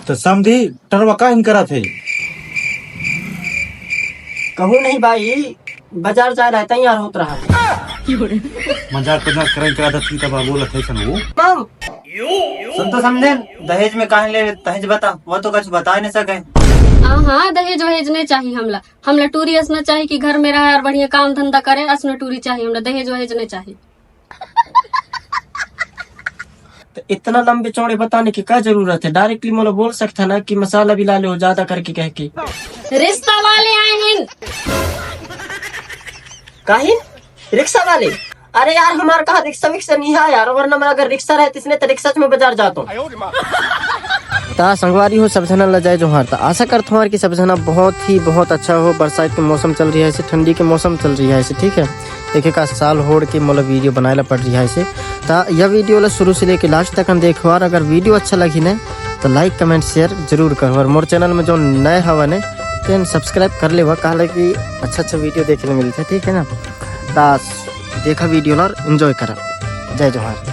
तो समझी टरवा का करा थे। कहूँ नहीं भाई, बाजार जा रहा तैयार होत रहा। मजाक करा थी तब बोला थे सन वो। मम सुन तो समझे, दहेज में काहे ले दहेज बता, वो तो कुछ बता नहीं सके। हाँ दहेज वहेज नहीं चाहिए हमला। हमला टूरी असना चाहिए कि घर में रहे और बढ़िया काम धंधा करे, असना टूरी चाहिए हमला। दहेज वहेज नहीं चाहिए। तो इतना लंबे चौड़े बताने की क्या जरूरत है? डायरेक्टली मोला बोल सकता ना कि मसाला भी ला लो ज्यादा करके कह के। रिश्ता वाले आए हैं। काहे रिक्शा वाले? अरे यार हमारे कहा रिक्शा विक्शा नहीं है यार, वरना मेरा अगर रिक्शा रहती इसने तो रिक्शा में बाजार जाता हूँ। ता संगवारी हो सब जना लजाए जो हारता। आशा करता हूँ कि सब जना बहुत अच्छा हो। बरसात के मौसम चल रही है ऐसे, ठंडी के मौसम चल रही है ऐसे, ठीक है। एक एक साल होड़ के मोला वीडियो बनाए ला पड़ रही है ऐसे। ता यह वीडियो ला शुरू से लेके लास्ट तक हम देखो, और अगर वीडियो अच्छा लगी न तो लाइक कमेंट शेयर जरूर करो। और मोर चैनल में जो नए हवा ने तो सब्सक्राइब कर ले, कहा कि अच्छा वीडियो देखने मिलता है, ठीक है ना। ता देखा वीडियो और एंजॉय करा। जय जोहार।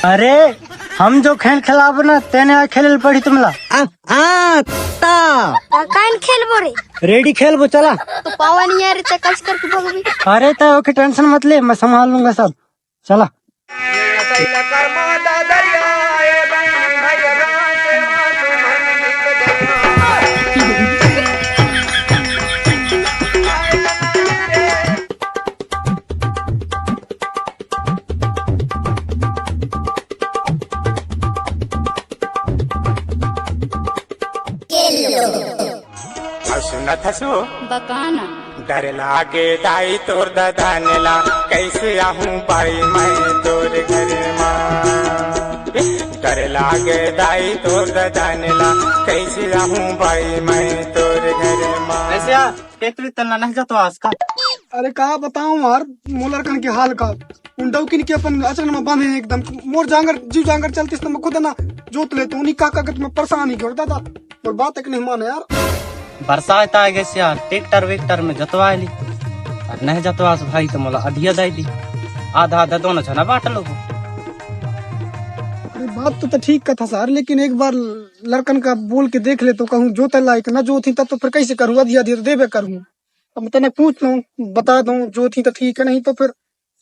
अरे हम जो खेल खिलाब ना तेने खेल पड़ी तुमला। कान खेल बोरे रेडी खेल बो चला। तो पावा नहीं यार, ते कस करके भगवी। अरे तो ओके टेंशन मत ले, मैं संभाल लूंगा सब। चला। बकाना डर लागे दाई तोर ददानेला, कैसे आहूं पाई मैं तोर घर मां। डर लागे दाई तोर ददानेला, कैसे आहूं पाई मैं तोर घर मां। ऐसे यार तेतरी तलना नहीं जातो आज का। अरे कहा बताऊं यार मोलर कन के हाल का। उन किन के अपन अचरन में बांधे हैं एकदम। मोर जांगर जीव जांगर चलती तो मैं खुद ना जोत लेता हूँ। काका का तुम्हें परेशान नहीं करता था और बात एक नहीं माने यार। बरसात आ गई यार, ट्रैक्टर वेक्टर में जतवा ली और नहीं जतवा भाई तो मोला अधिया दे दी। आधा आधा दोनों छना बांट लो। अरे बात तो ठीक का था सर, लेकिन एक बार लड़कन का बोल के देख ले तो कहूँ जोत लायक न जो थी तब तो फिर कैसे करूँ? अधिया अधिया देवे करूँ। अब तने पूछ लूँ बता दूं जो थी तो ठीक है, नहीं तो फिर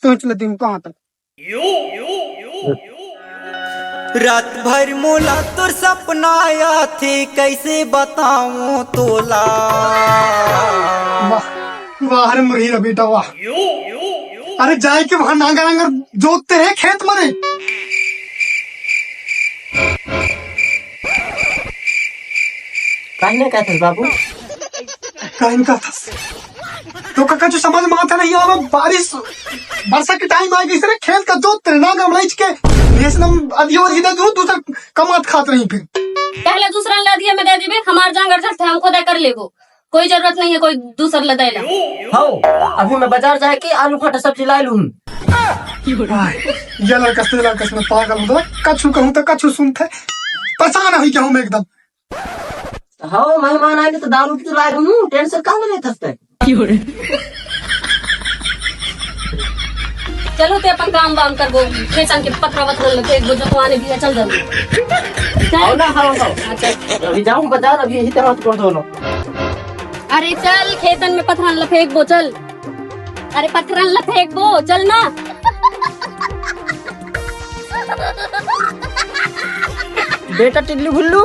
सोच लेती हूँ कहाँ तक। रात भर मोला तोर सपना आया थी, कैसे बताऊं तोला। वाह रे महीरा बेटा वाह। अरे जाए के वहां नांगर नांगर जोतते रहे खेत मरे। कहने का था बाबू? कहने का था तो काका जो समझ में आता नहीं है, बारिश वर्षा के टाइम आ गई सर, खेत का जोतते रहे नांगर मरीच के अधियो अधिया दूं दूसरा कमात खात नहीं। फिर पहले दूसरा ला दिया मैं दे दीबे। हमार जांगर जट हमको दे कर लेगो, कोई जरूरत नहीं है कोई दूसरा ला देला। हाँ अभी मैं बाजार जाए के आलू फाटा सब्जी ला लूं। ये लड़का में पागल हो कछु कहूँ तो कछु सुनते परेशान हुई क्या हूँ मैं एकदम। हाँ मेहमान आए तो दारू की तो ला दूं, टेंशन कहाँ ले थसते। चलो ते अपन काम वाम कर वो खेतन के पत्थर वत्थर लगे वो जतवाने भी है। चल जल्दी आओ ना हाँ अच्छा अभी जाऊँ बाजार, अभी यही तरह तो दोनों। अरे चल खेतन में पत्थर लफेक बो चल। अरे पत्थर लफेक बो चल ना। बेटा टिल्लू भुल्लू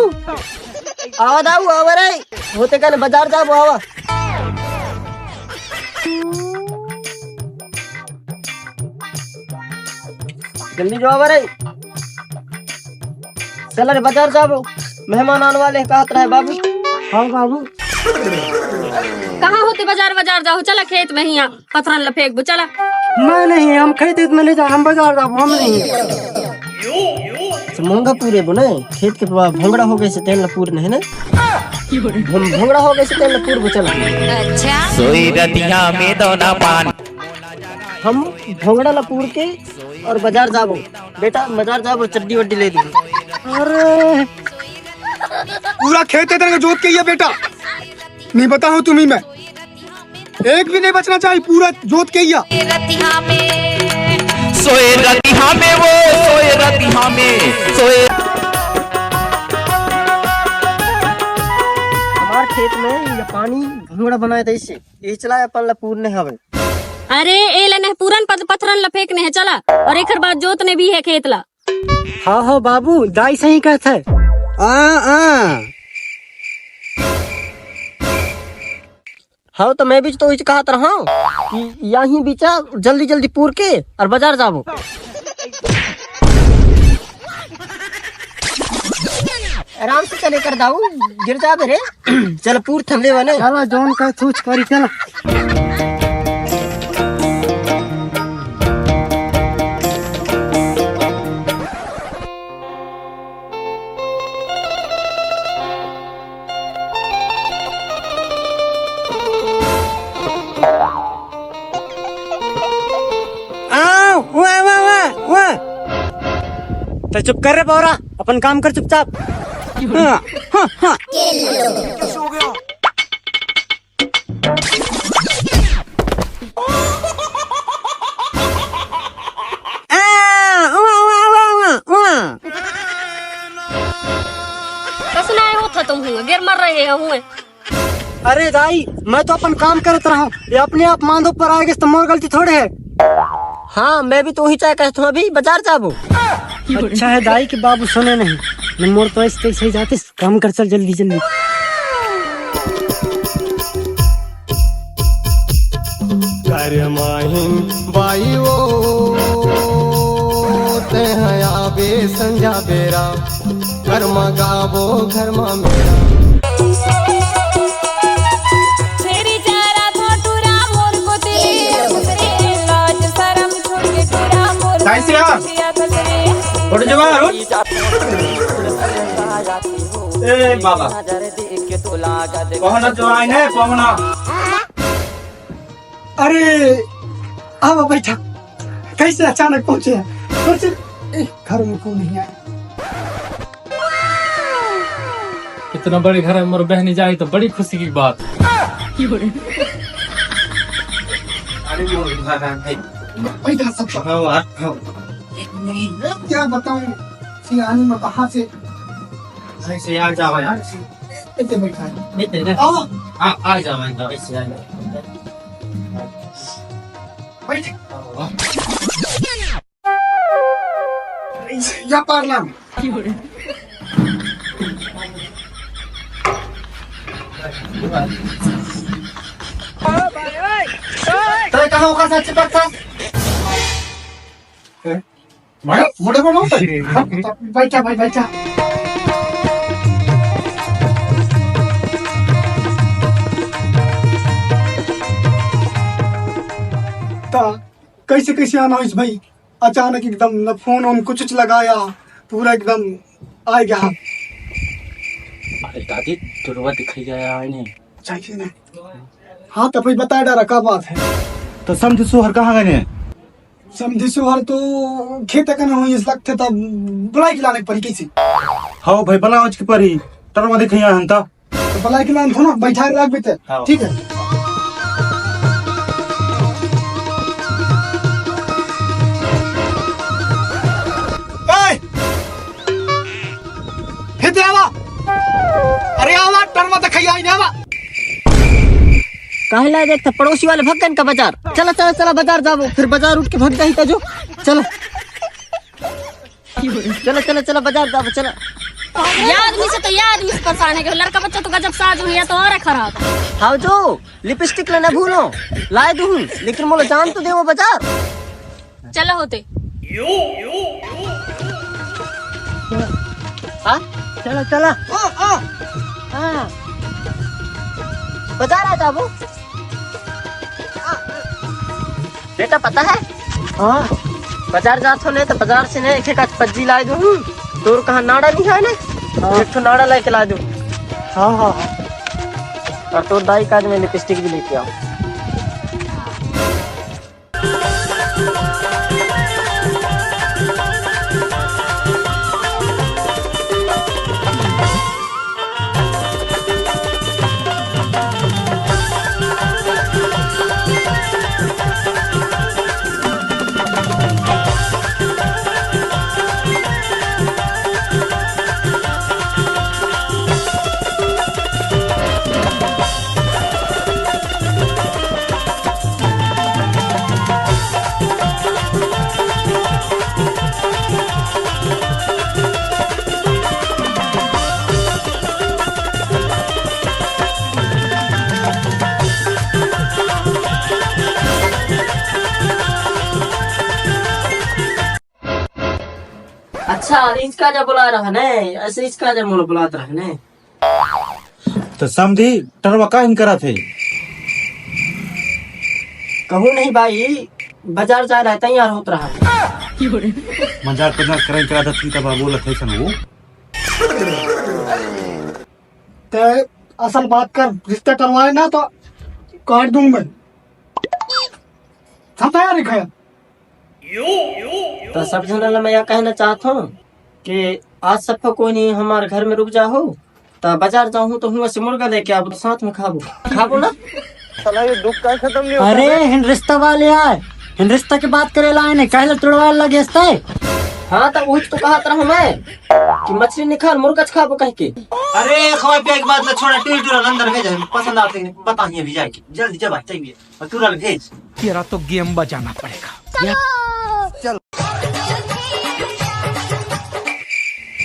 आवा दाऊ आवा रे होते कल बाजार जाबो आवा। जल्दी जो आवा रे, चल रे बाजार जाबो, मेहमान आने वाले कहत रहे बाबू। हाँ बाबू कहाँ होते बाजार बाजार जाओ, चला खेत में ही पत्थर लफेक बो चला। मैं नहीं, हम खेत में ले जा, हम बाजार जाब, हम नहीं। महंगा पूरे बोने खेत के भोंगड़ा हो गए से तेल पूर नहीं ना, भोंगड़ा हो गए से तेल पूर बो चला। सोई रतिया में दोना पान हम भोंगड़ा लपूर के और बाजार जाबो। बेटा बाजार जाबो, चड्डी वड्डी ले दूंगी। अरे पूरा खेत है तेरे जोत के ये बेटा, नहीं बताऊं तुम्हें मैं, एक भी नहीं बचना चाहिए, पूरा जोत के या सोए रतिहा में वो सोए रतिहा में सोए। हमार खेत में ये पानी भोंगड़ा बनाया था, इससे ये चला अपन लपूर ने हवे। अरे ए लेने पूरन पत्थरन ला फेंकने है चला, और एक बाद जोतने भी है खेत ला। हाँ हाँ बाबू, दाई सही कहता है। हाँ तो मैं भी तो इस कहा रहा हूँ कि यहीं बीचा जल्दी जल्दी पूर के और बाजार जाबो। आराम से चले कर दाऊ, गिर जाबे रे। चल पूर थमले वाले। चला जौन का सोच करी चला। तो चुप कर रे बौरा, अपन काम कर चुपचाप। हाँ, हाँ, हाँ। कसना हो था तुम हुए गिर मर रहे हुए। अरे दाई, मैं तो अपन काम करत रहा हूँ, ये अपने आप मांधो पर आएगा तो मोर गलती थोड़े है। हाँ मैं भी तो ही चाहे कहता हूँ अभी बाजार जाबो। अच्छा है दाई कि बाबू सुने नहीं, मोर तो ऐसे ही जाते, काम कर चल जल्दी जल्दी। कर माहिम बाई वो ते हया बे संजा बेरा, घर मा गावो घर मा मेरा। ए बाबा पहुना जो आइन है पहुना। अरे आओ बैठा, कैसे अचानक पहुंचे हैं? घर में कौन नहीं आया? इतना बड़े घर में मोर बहनी जाए तो बड़ी खुशी की बात। बैठा सब क्या बताऊं, सियानी में कहाँ से ऐसे यार जावा यार, इतने बैठा है। इतने आओ आ जावा यार, ऐसे यार बैठ या पारला तो कहाँ होगा सच पक्का? मोटे को बैठा भाई बैठा। कैसे कैसे आना इस भाई, अचानक एकदम न फोन ऑन कुछ लगाया, पूरा एकदम आ गया। अरे दादी तुरवा दिखाई गया है नहीं चाहिए ना। हाँ तो भाई बता डारा क्या बात है। तो समझ सोहर कहाँ गए? समझे सोहर तो खेत का ना हुई, इस लगते तब बुलाई खिलाने पड़ी कैसे। हाँ भाई बला आज की परी तरवा दिखाई हंता, तो बुलाई खिलाने थो ना, बैठा रख बेटे। ठीक है कहला देखता पड़ोसी वाले भगन का बाजार। चला चला चला बाजार जाबो, फिर बाजार उठ के भग जाही जो। चला चला चला चला बाजार जाबो चला। याद नहीं से तो याद नहीं से परेशान है कि लड़का बच्चा तो गजब साज हुई है तो और है खराब। हाँ जो लिपस्टिक लेना भूलो, लाए दूँ, लेकिन मोला जान तो दे वो बाजार। चलो होते हाँ चला चला हाँ बाजार आ जाबो। बेटा पता है हाँ बाजार जात हो ने तो बाजार से ने एक पज्जी ला दूँ, तोर कहाँ नाड़ा नहीं है ना, एक तो नाड़ा लेके ला दूँ। हाँ हाँ और तोर दाई काज में लिपस्टिक भी लेके आओ। अच्छा इसका जब बुला रहा ने ऐसे इसका जब मोल बुलात रहा ने तो समझी टरवा का करा थे कहूँ नहीं भाई बाजार जा रहा तैयार होत रहा मजाक करा था तब बोला थे सन वो ते असल बात कर, रिश्ता करवाए ना तो काट दूं मैं। सब तैयार है। तो सब जनरल मैं यह कहना चाहता हूँ कि आज सब कोई नहीं हमारे घर में रुक जाओ, तो बाजार जाऊँ तो हुआ से मुर्गा लेके आओ तो साथ में खाबो ना। अरे हिन रिश्ता वाले आए, हिन रिश्ता की बात करे लाए ने कहले तुड़वा लगे हाँ तो वही तो कहा रहा मैं कि मछली नहीं खा मुर्गा खाबो कह के। अरे खवा पे एक बात ना छोड़ा, टूर टूर अंदर भेज, पसंद आते हैं पता नहीं अभी जाएगी, जल्दी जब चाहिए और तुरंत भेज। तेरा तो गेम बजाना पड़ेगा।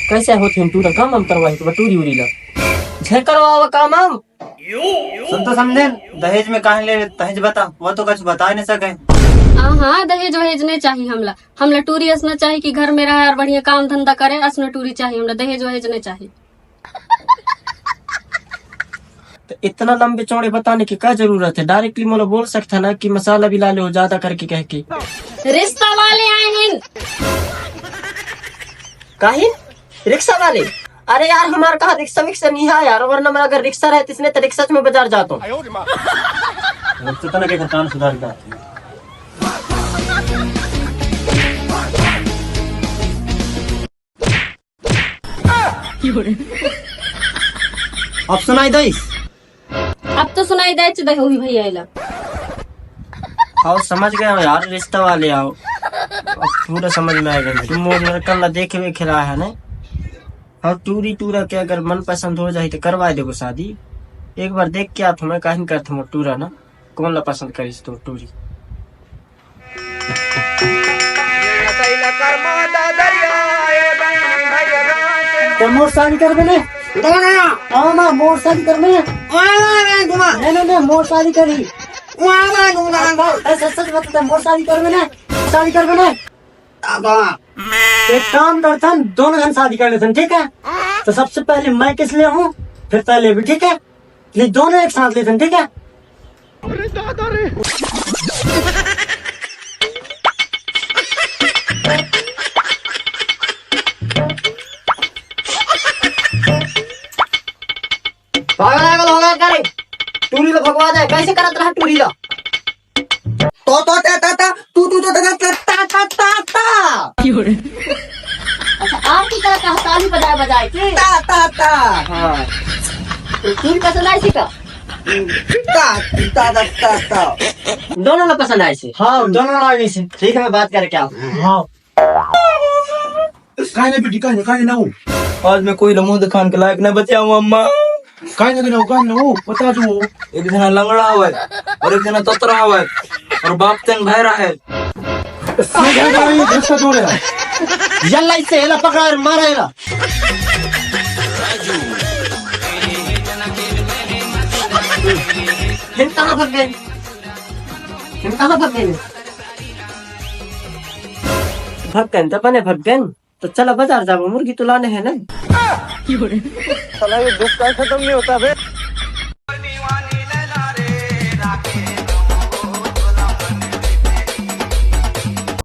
कैसे होते हम टूरा काम हम करवाए तो टूरी उरी ला झे करवावा काम हम सुन तो समझे, दहेज में कहा ले दहेज बता, वो तो कुछ बता नहीं सके। हाँ दहेज वहेज नहीं चाहिए हमला टूरी असना चाहिए कि घर में रहे और बढ़िया काम धंधा करे, असना टूरी चाहिए हमला, दहेज वहेज नहीं चाहिए। तो इतना लंबे चौड़े बताने की क्या जरूरत है, डायरेक्टली मोला बोल सकता ना कि मसाला भी ला लो ज्यादा करके कह के। रिश्ता वाले आए हैं। काहे रिक्शा वाले? अरे यार हमारे कहा रिक्शा विक्शा नहीं है यार, वरना मैं अगर रिक्शा रहती इसने तो रिक्शा में बाजार जाता हूँ। कान सुधार का अब सुनाई दई? अब तो सुनाई दे दे हुई भैया इला। आओ समझ गए हो यार, रिश्ता वाले आओ अब पूरा समझ में आएगा। तुम लड़का देखे हुए खिला है ना, और टूरी टूरा के अगर मन पसंद हो जाए तो करवा देगो शादी। एक बार देख के आप हमें कहीं करते हो टूरा ना, कौन ला पसंद करीस तो टूरी। तो मोर शादी कर बने आओ ना, मोर शादी कर बने नहीं मोर शादी करी सच बता, मोर शादी कर बने शादी कर बने। एक काम करता हूँ, दोनों जन शादी कर लेते हैं, ठीक है? तो सबसे पहले मैं किस लिए हूँ, फिर पहले भी, ठीक है? ये दोनों एक साथ लेते हैं, ठीक है? होगा करे टूरी ला भगवा जाए, कैसे करत रहा टूरी ला? तो ता ता ता तू तू तो ता ता ता ता ता अच्छा आपकी तरह का ताली बजाए बजाए के ता ता ता हाँ टूरी पसंद आई थी का? ता ता ता ता दोनों ला पसंद आए से? हाँ दोनों आगे से। ठीक है मैं बात करके आओ। हाँ काहे ना बेटी काहे ना हो आज मैं कोई लमो दिखान के लायक न बचा हूँ अम्मा। काहे ना हो बता दो। एक जना लंगड़ा हुआ है और एक जना तोतरा हुआ है और बाप तंग भैरा है। रिश्ता जोड़े जल्ला इससे हेला पकड़ा और मारा हेला। हिम कहाँ भाग गए? हिम कहाँ भाग गए? भाग गए तो बने भाग गए तो चलो बाजार जाओ, मुर्गी तो लाने है ना। साला ये दुख का खत्म नहीं होता बे।